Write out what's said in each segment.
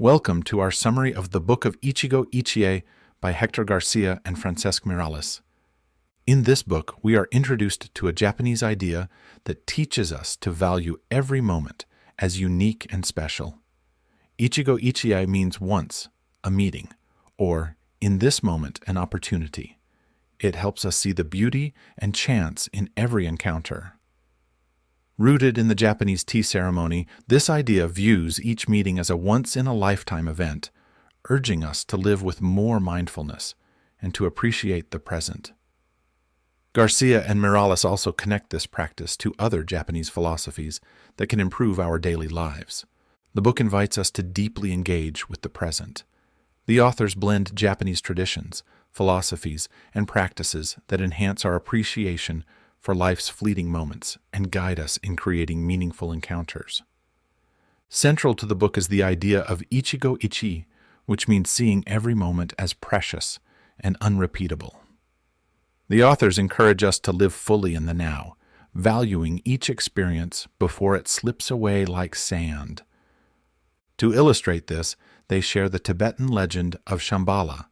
Welcome to our summary of the Book of Ichigo Ichie by Héctor García and Francesc Miralles. In this book, we are introduced to a Japanese idea that teaches us to value every moment as unique and special. Ichigo Ichie means once, a meeting, or in this moment, an opportunity. It helps us see the beauty and chance in every encounter. Rooted in the Japanese tea ceremony, this idea views each meeting as a once-in-a-lifetime event, urging us to live with more mindfulness and to appreciate the present. Garcia and Miralles also connect this practice to other Japanese philosophies that can improve our daily lives. The book invites us to deeply engage with the present. The authors blend Japanese traditions, philosophies, and practices that enhance our appreciation for life's fleeting moments and guide us in creating meaningful encounters. Central to the book is the idea of Ichigo Ichie, which means seeing every moment as precious and unrepeatable. The authors encourage us to live fully in the now, valuing each experience before it slips away like sand. To illustrate this, they share the Tibetan legend of Shambhala,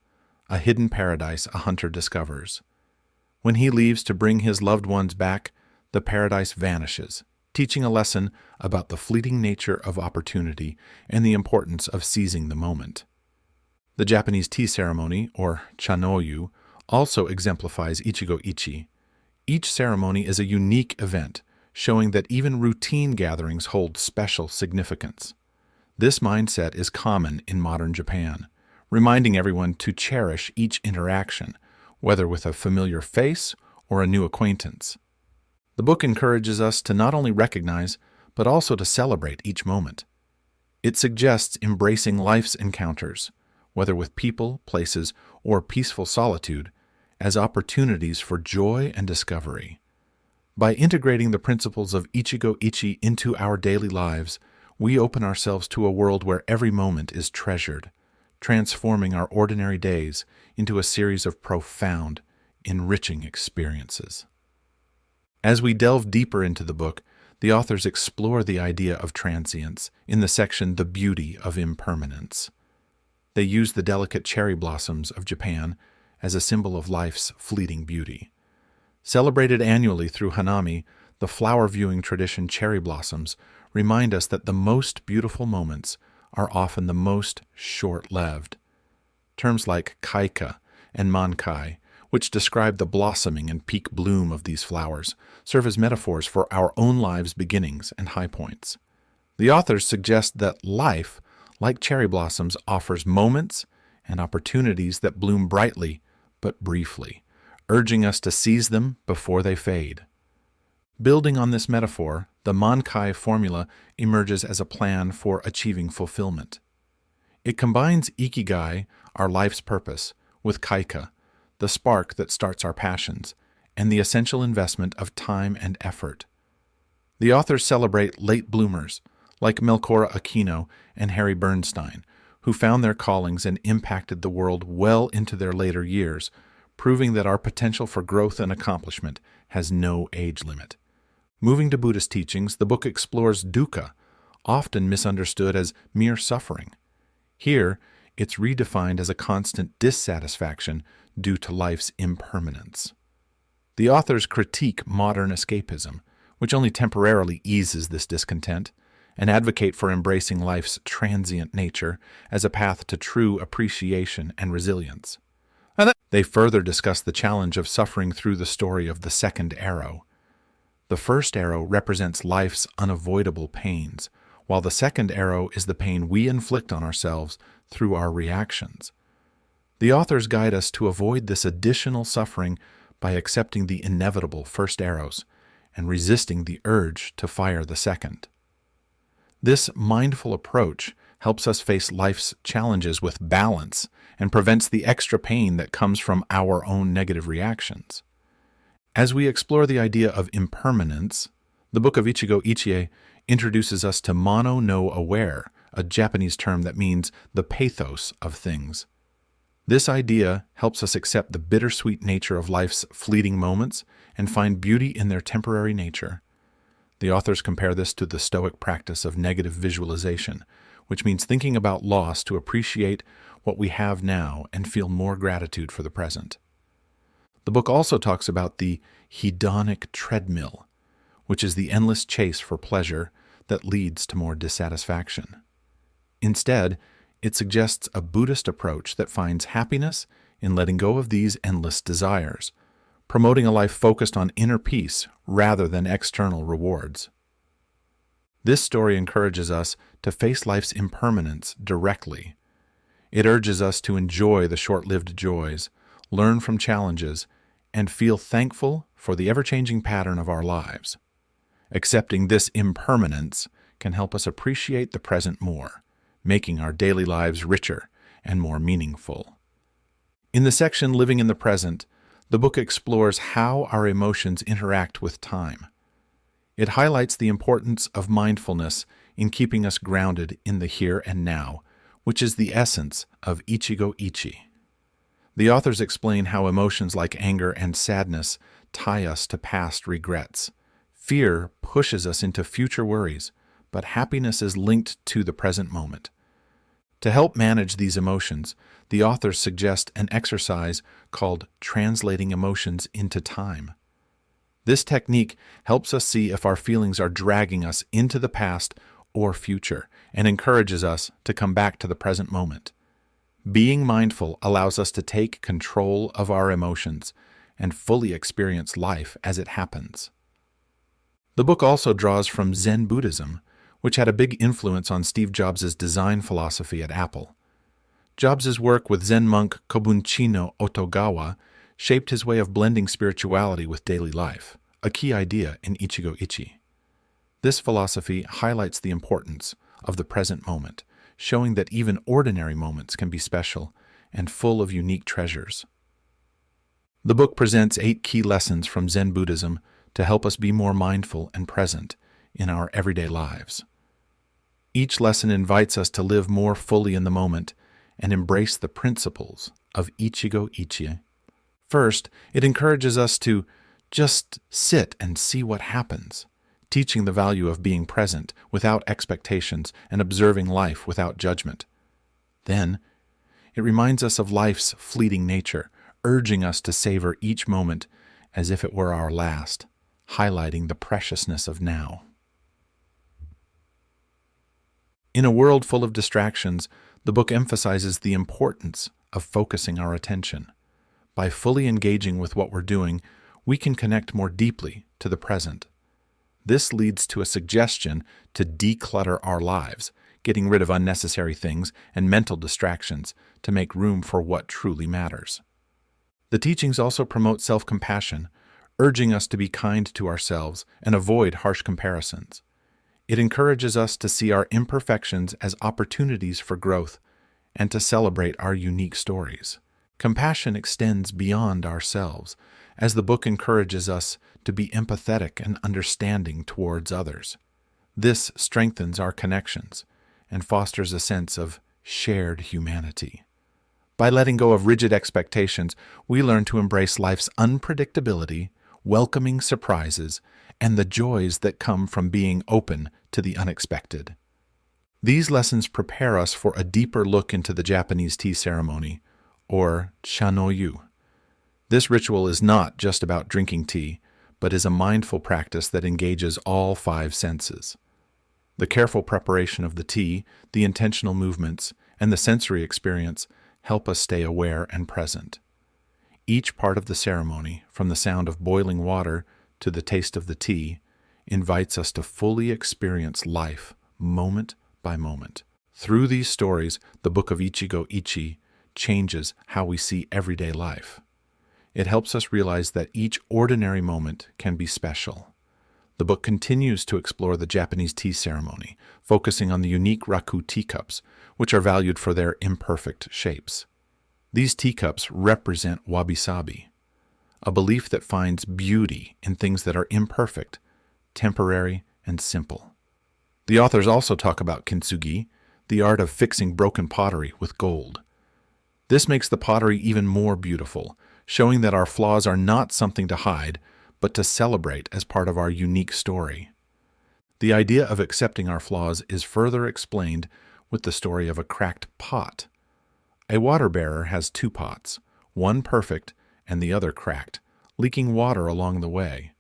a hidden paradise a hunter discovers. When he leaves to bring his loved ones back, the paradise vanishes, teaching a lesson about the fleeting nature of opportunity and the importance of seizing the moment. The Japanese tea ceremony, or chanoyu, also exemplifies Ichigo Ichie. Each ceremony is a unique event, showing that even routine gatherings hold special significance. This mindset is common in modern Japan, reminding everyone to cherish each interaction, whether with a familiar face or a new acquaintance. The book encourages us to not only recognize, but also to celebrate each moment. It suggests embracing life's encounters, whether with people, places, or peaceful solitude, as opportunities for joy and discovery. By integrating the principles of Ichigo Ichie into our daily lives, we open ourselves to a world where every moment is treasured, transforming our ordinary days into a series of profound, enriching experiences. As we delve deeper into the book, the authors explore the idea of transience in the section The Beauty of Impermanence. They use the delicate cherry blossoms of Japan as a symbol of life's fleeting beauty. Celebrated annually through Hanami, the flower-viewing tradition cherry blossoms remind us that the most beautiful moments are often the most short-lived. Terms like kaika and mankai, which describe the blossoming and peak bloom of these flowers, serve as metaphors for our own lives' beginnings and high points. The authors suggest that life, like cherry blossoms, offers moments and opportunities that bloom brightly but briefly, urging us to seize them before they fade. Building on this metaphor, the Mankai formula emerges as a plan for achieving fulfillment. It combines ikigai, our life's purpose, with kaika, the spark that starts our passions, and the essential investment of time and effort. The authors celebrate late bloomers, like Melchora Aquino and Harry Bernstein, who found their callings and impacted the world well into their later years, proving that our potential for growth and accomplishment has no age limit. Moving to Buddhist teachings, the book explores dukkha, often misunderstood as mere suffering. Here, it's redefined as a constant dissatisfaction due to life's impermanence. The authors critique modern escapism, which only temporarily eases this discontent, and advocate for embracing life's transient nature as a path to true appreciation and resilience. They further discuss the challenge of suffering through the story of the second arrow. The first arrow represents life's unavoidable pains, while the second arrow is the pain we inflict on ourselves through our reactions. The authors guide us to avoid this additional suffering by accepting the inevitable first arrows and resisting the urge to fire the second. This mindful approach helps us face life's challenges with balance and prevents the extra pain that comes from our own negative reactions. As we explore the idea of impermanence, the Book of Ichigo Ichie introduces us to mono no aware, a Japanese term that means the pathos of things. This idea helps us accept the bittersweet nature of life's fleeting moments and find beauty in their temporary nature. The authors compare this to the Stoic practice of negative visualization, which means thinking about loss to appreciate what we have now and feel more gratitude for the present. The book also talks about the hedonic treadmill, which is the endless chase for pleasure that leads to more dissatisfaction. Instead, it suggests a Buddhist approach that finds happiness in letting go of these endless desires, promoting a life focused on inner peace rather than external rewards. This story encourages us to face life's impermanence directly. It urges us to enjoy the short-lived joys, learn from challenges, and feel thankful for the ever-changing pattern of our lives. Accepting this impermanence can help us appreciate the present more, making our daily lives richer and more meaningful. In the section Living in the Present, the book explores how our emotions interact with time. It highlights the importance of mindfulness in keeping us grounded in the here and now, which is the essence of Ichigo Ichie. The authors explain how emotions like anger and sadness tie us to past regrets. Fear pushes us into future worries, but happiness is linked to the present moment. To help manage these emotions, the authors suggest an exercise called translating emotions into time. This technique helps us see if our feelings are dragging us into the past or future and encourages us to come back to the present moment. Being mindful allows us to take control of our emotions and fully experience life as it happens. The book also draws from Zen Buddhism, which had a big influence on Steve Jobs' design philosophy at Apple. Jobs' work with Zen monk Kobunchino Otogawa shaped his way of blending spirituality with daily life, a key idea in Ichigo Ichie. This philosophy highlights the importance of the present moment, showing that even ordinary moments can be special and full of unique treasures. The book presents 8 key lessons from Zen Buddhism to help us be more mindful and present in our everyday lives. Each lesson invites us to live more fully in the moment and embrace the principles of Ichigo Ichie. First, it encourages us to just sit and see what happens, teaching the value of being present without expectations and observing life without judgment. Then, it reminds us of life's fleeting nature, urging us to savor each moment as if it were our last, highlighting the preciousness of now. In a world full of distractions, the book emphasizes the importance of focusing our attention. By fully engaging with what we're doing, we can connect more deeply to the present. This leads to a suggestion to declutter our lives, getting rid of unnecessary things and mental distractions to make room for what truly matters. The teachings also promote self-compassion, urging us to be kind to ourselves and avoid harsh comparisons. It encourages us to see our imperfections as opportunities for growth and to celebrate our unique stories. Compassion extends beyond ourselves, as the book encourages us to be empathetic and understanding towards others. This strengthens our connections and fosters a sense of shared humanity. By letting go of rigid expectations, we learn to embrace life's unpredictability, welcoming surprises, and the joys that come from being open to the unexpected. These lessons prepare us for a deeper look into the Japanese tea ceremony, or shanoyu. This ritual is not just about drinking tea, but is a mindful practice that engages all 5 senses. The careful preparation of the tea, the intentional movements, and the sensory experience help us stay aware and present. Each part of the ceremony, from the sound of boiling water to the taste of the tea, invites us to fully experience life moment by moment. Through these stories, the Book of Ichigo Ichie changes how we see everyday life. It helps us realize that each ordinary moment can be special. The book continues to explore the Japanese tea ceremony, focusing on the unique raku teacups, which are valued for their imperfect shapes. These teacups represent wabi-sabi, a belief that finds beauty in things that are imperfect, temporary, and simple. The authors also talk about kintsugi, the art of fixing broken pottery with gold. This makes the pottery even more beautiful, showing that our flaws are not something to hide, but to celebrate as part of our unique story. The idea of accepting our flaws is further explained with the story of a cracked pot. A water bearer has two pots, one perfect and the other cracked, leaking water along the way.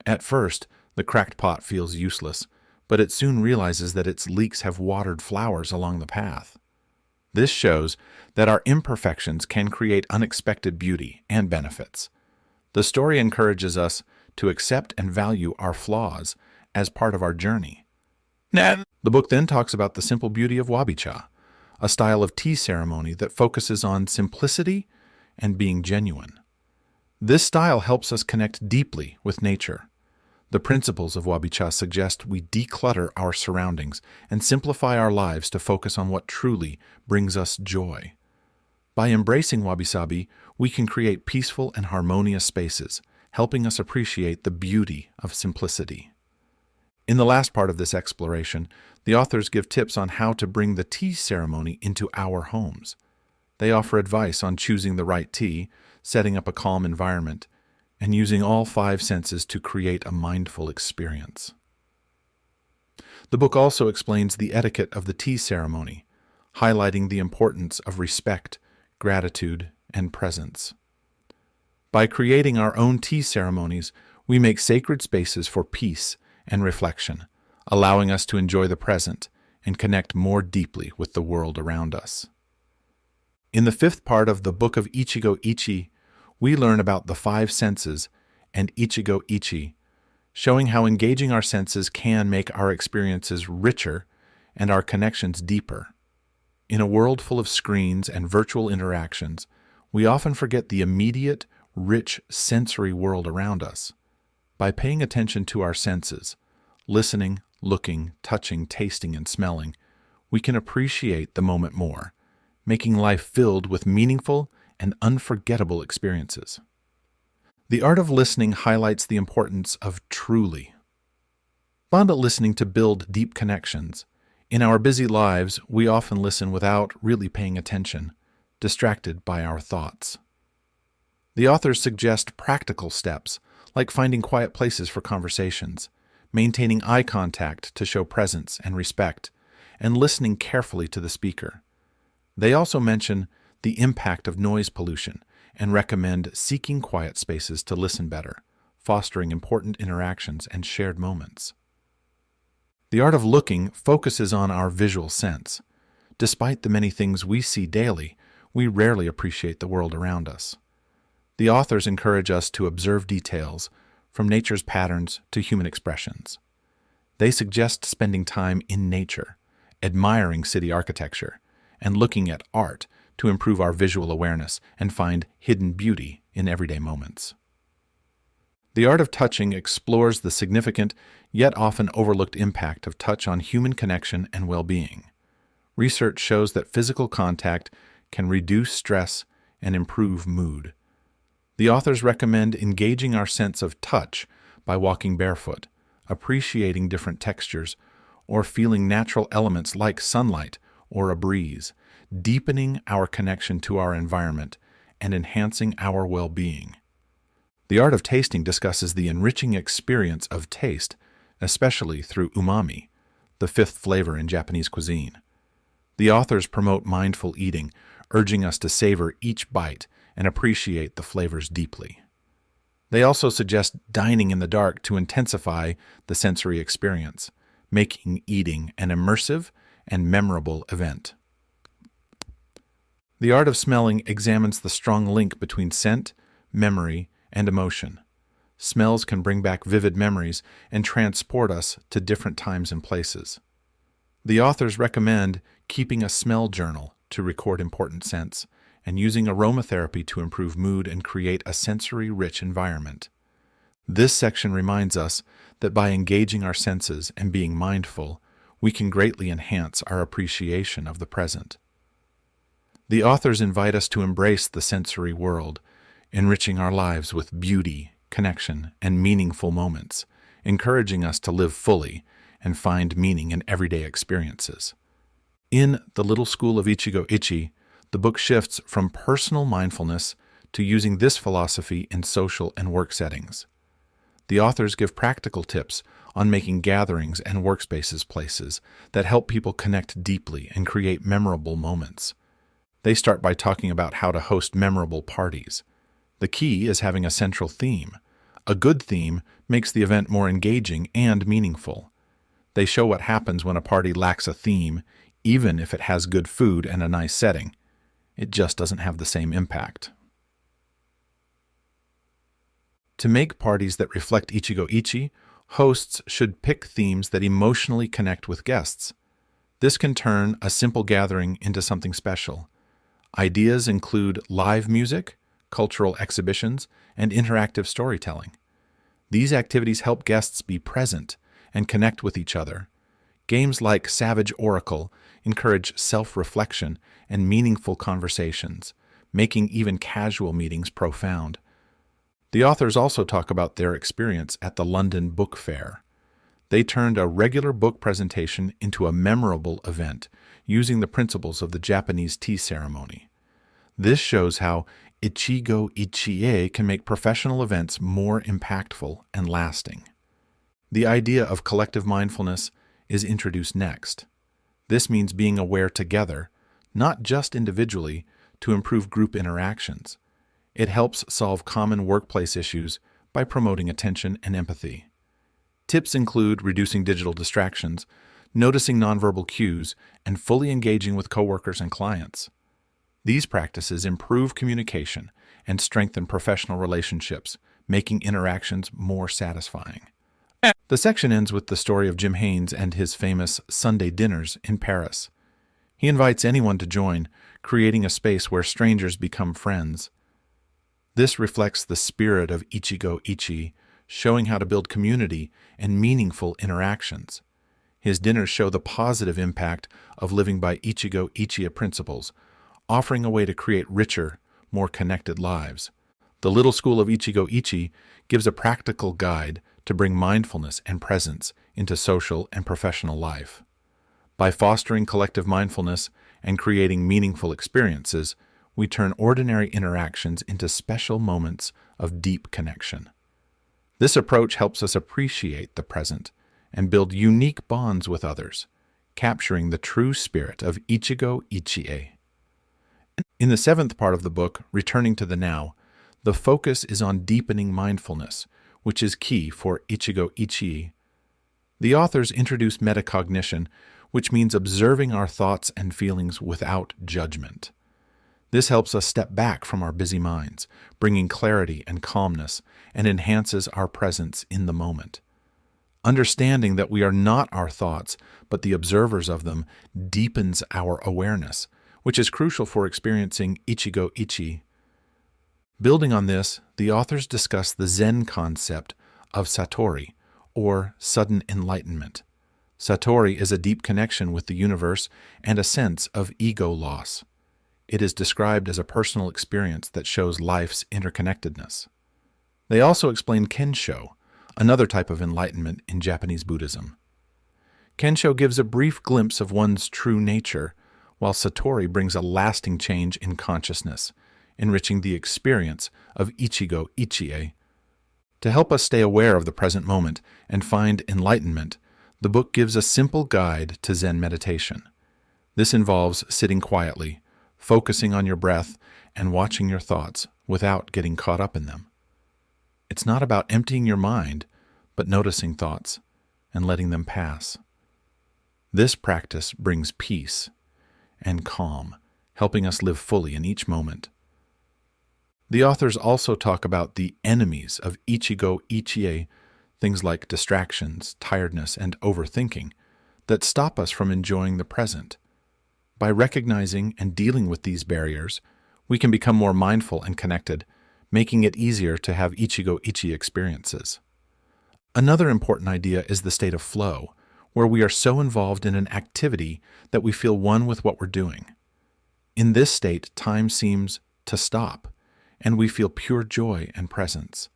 At first, the cracked pot feels useless, but it soon realizes that its leaks have watered flowers along the path. This shows that our imperfections can create unexpected beauty and benefits. The story encourages us to accept and value our flaws as part of our journey. The book then talks about the simple beauty of wabi-cha, a style of tea ceremony that focuses on simplicity and being genuine. This style helps us connect deeply with nature. The principles of wabi-cha suggest we declutter our surroundings and simplify our lives to focus on what truly brings us joy. By embracing wabi-sabi, we can create peaceful and harmonious spaces, helping us appreciate the beauty of simplicity. In the last part of this exploration, the authors give tips on how to bring the tea ceremony into our homes. They offer advice on choosing the right tea, setting up a calm environment, and using all 5 senses to create a mindful experience. The book also explains the etiquette of the tea ceremony, highlighting the importance of respect, gratitude, and presence. By creating our own tea ceremonies, we make sacred spaces for peace and reflection, allowing us to enjoy the present and connect more deeply with the world around us. In the 5th part of the Book of Ichigo Ichie, we learn about the 5 senses and Ichigo Ichie, showing how engaging our senses can make our experiences richer and our connections deeper. In a world full of screens and virtual interactions, we often forget the immediate, rich sensory world around us. By paying attention to our senses, listening, looking, touching, tasting, and smelling, we can appreciate the moment more, making life filled with meaningful and unforgettable experiences. The art of listening highlights the importance of truly listening to build deep connections. In our busy lives, we often listen without really paying attention, distracted by our thoughts. The authors suggest practical steps, like finding quiet places for conversations, maintaining eye contact to show presence and respect, and listening carefully to the speaker. They also mention the impact of noise pollution and recommend seeking quiet spaces to listen better, fostering important interactions and shared moments. The art of looking focuses on our visual sense. Despite the many things we see daily, we rarely appreciate the world around us. The authors encourage us to observe details, from nature's patterns to human expressions. They suggest spending time in nature, admiring city architecture, and looking at art to improve our visual awareness and find hidden beauty in everyday moments. The art of touching explores the significant, yet often overlooked impact of touch on human connection and well-being. Research shows that physical contact can reduce stress and improve mood. The authors recommend engaging our sense of touch by walking barefoot, appreciating different textures, or feeling natural elements like sunlight or a breeze, deepening our connection to our environment and enhancing our well-being. The art of tasting discusses the enriching experience of taste, especially through umami, the 5th flavor in Japanese cuisine. The authors promote mindful eating, urging us to savor each bite and appreciate the flavors deeply. They also suggest dining in the dark to intensify the sensory experience, making eating an immersive and memorable event. The art of smelling examines the strong link between scent, memory, and emotion. Smells can bring back vivid memories and transport us to different times and places. The authors recommend keeping a smell journal to record important scents and using aromatherapy to improve mood and create a sensory-rich environment. This section reminds us that by engaging our senses and being mindful, we can greatly enhance our appreciation of the present. The authors invite us to embrace the sensory world, enriching our lives with beauty, connection, and meaningful moments, encouraging us to live fully and find meaning in everyday experiences. In The Little School of Ichigo Ichie, the book shifts from personal mindfulness to using this philosophy in social and work settings. The authors give practical tips on making gatherings and workspaces places that help people connect deeply and create memorable moments. They start by talking about how to host memorable parties. The key is having a central theme. A good theme makes the event more engaging and meaningful. They show what happens when a party lacks a theme, even if it has good food and a nice setting. It just doesn't have the same impact. To make parties that reflect Ichigo Ichie, hosts should pick themes that emotionally connect with guests. This can turn a simple gathering into something special. Ideas include live music, cultural exhibitions, and interactive storytelling. These activities help guests be present and connect with each other. Games like Savage Oracle encourage self-reflection and meaningful conversations, making even casual meetings profound. The authors also talk about their experience at the London Book Fair. They turned a regular book presentation into a memorable event using the principles of the Japanese tea ceremony. This shows how Ichigo Ichie can make professional events more impactful and lasting. The idea of collective mindfulness is introduced next. This means being aware together, not just individually, to improve group interactions. It helps solve common workplace issues by promoting attention and empathy. Tips include reducing digital distractions, noticing nonverbal cues, and fully engaging with coworkers and clients. These practices improve communication and strengthen professional relationships, making interactions more satisfying. The section ends with the story of Jim Haynes and his famous Sunday dinners in Paris. He invites anyone to join, creating a space where strangers become friends. This reflects the spirit of Ichigo Ichie, showing how to build community and meaningful interactions. His dinners show the positive impact of living by Ichigo Ichie principles, offering a way to create richer, more connected lives. The Little School of Ichigo Ichie gives a practical guide to bring mindfulness and presence into social and professional life. By fostering collective mindfulness and creating meaningful experiences, we turn ordinary interactions into special moments of deep connection. This approach helps us appreciate the present and build unique bonds with others, capturing the true spirit of Ichigo Ichie. In the seventh part of the book, Returning to the Now, the focus is on deepening mindfulness, which is key for Ichigo Ichie. The authors introduce metacognition, which means observing our thoughts and feelings without judgment. This helps us step back from our busy minds, bringing clarity and calmness, and enhances our presence in the moment. Understanding that we are not our thoughts, but the observers of them, deepens our awareness, which is crucial for experiencing Ichigo Ichie. Building on this, the authors discuss the Zen concept of Satori, or sudden enlightenment. Satori is a deep connection with the universe and a sense of ego loss. It is described as a personal experience that shows life's interconnectedness. They also explain Kensho, another type of enlightenment in Japanese Buddhism. Kensho gives a brief glimpse of one's true nature, while Satori brings a lasting change in consciousness, enriching the experience of Ichigo Ichie. To help us stay aware of the present moment and find enlightenment, the book gives a simple guide to Zen meditation. This involves sitting quietly, focusing on your breath, and watching your thoughts without getting caught up in them. It's not about emptying your mind, but noticing thoughts and letting them pass. This practice brings peace and calm, helping us live fully in each moment. The authors also talk about the enemies of Ichigo Ichie, things like distractions, tiredness, and overthinking, that stop us from enjoying the present. By recognizing and dealing with these barriers, we can become more mindful and connected, making it easier to have Ichigo Ichie experiences. Another important idea is the state of flow, where we are so involved in an activity that we feel one with what we're doing. In this state, time seems to stop, and we feel pure joy and presence.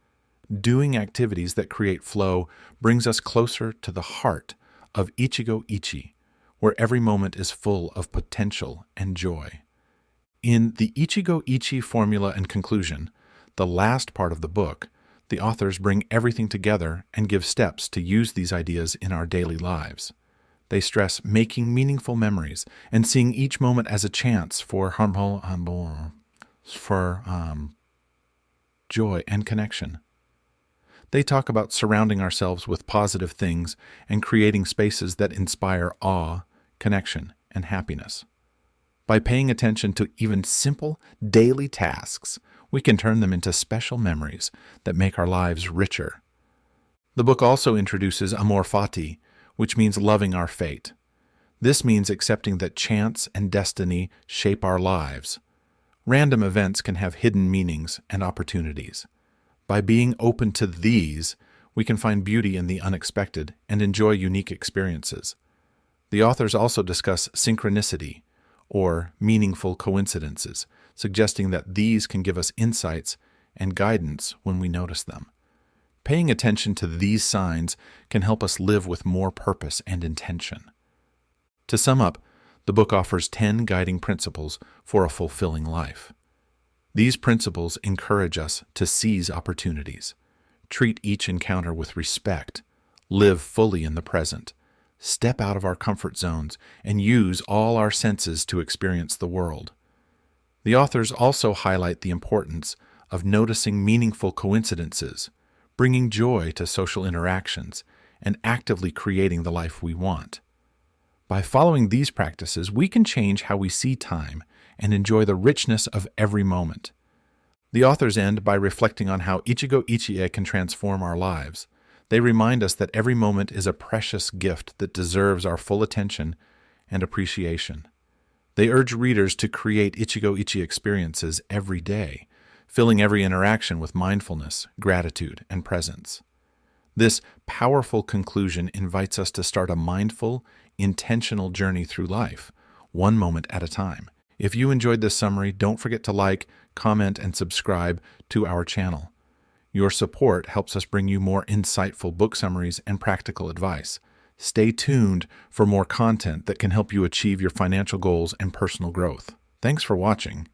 Doing activities that create flow brings us closer to the heart of Ichigo Ichie, where every moment is full of potential and joy. In the Ichigo Ichie formula and conclusion, the last part of the book, The authors bring everything together and give steps to use these ideas in our daily lives. They stress making meaningful memories and seeing each moment as a chance for joy and connection. They talk about surrounding ourselves with positive things and creating spaces that inspire awe, connection, and happiness. By paying attention to even simple daily tasks, we can turn them into special memories that make our lives richer. The book also introduces amor fati, which means loving our fate. This means accepting that chance and destiny shape our lives. Random events can have hidden meanings and opportunities. By being open to these, we can find beauty in the unexpected and enjoy unique experiences. The authors also discuss synchronicity, or meaningful coincidences, suggesting that these can give us insights and guidance when we notice them. Paying attention to these signs can help us live with more purpose and intention. To sum up, the book offers 10 guiding principles for a fulfilling life. These principles encourage us to seize opportunities, treat each encounter with respect, live fully in the present, step out of our comfort zones, and use all our senses to experience the world. The authors also highlight the importance of noticing meaningful coincidences, bringing joy to social interactions, and actively creating the life we want. By following these practices, we can change how we see time and enjoy the richness of every moment. The authors end by reflecting on how Ichigo Ichie can transform our lives. They remind us that every moment is a precious gift that deserves our full attention and appreciation. They urge readers to create Ichigo Ichie experiences every day, filling every interaction with mindfulness, gratitude, and presence. This powerful conclusion invites us to start a mindful, intentional journey through life, one moment at a time. If you enjoyed this summary, don't forget to like, comment, and subscribe to our channel. Your support helps us bring you more insightful book summaries and practical advice. Stay tuned for more content that can help you achieve your financial goals and personal growth. Thanks for watching.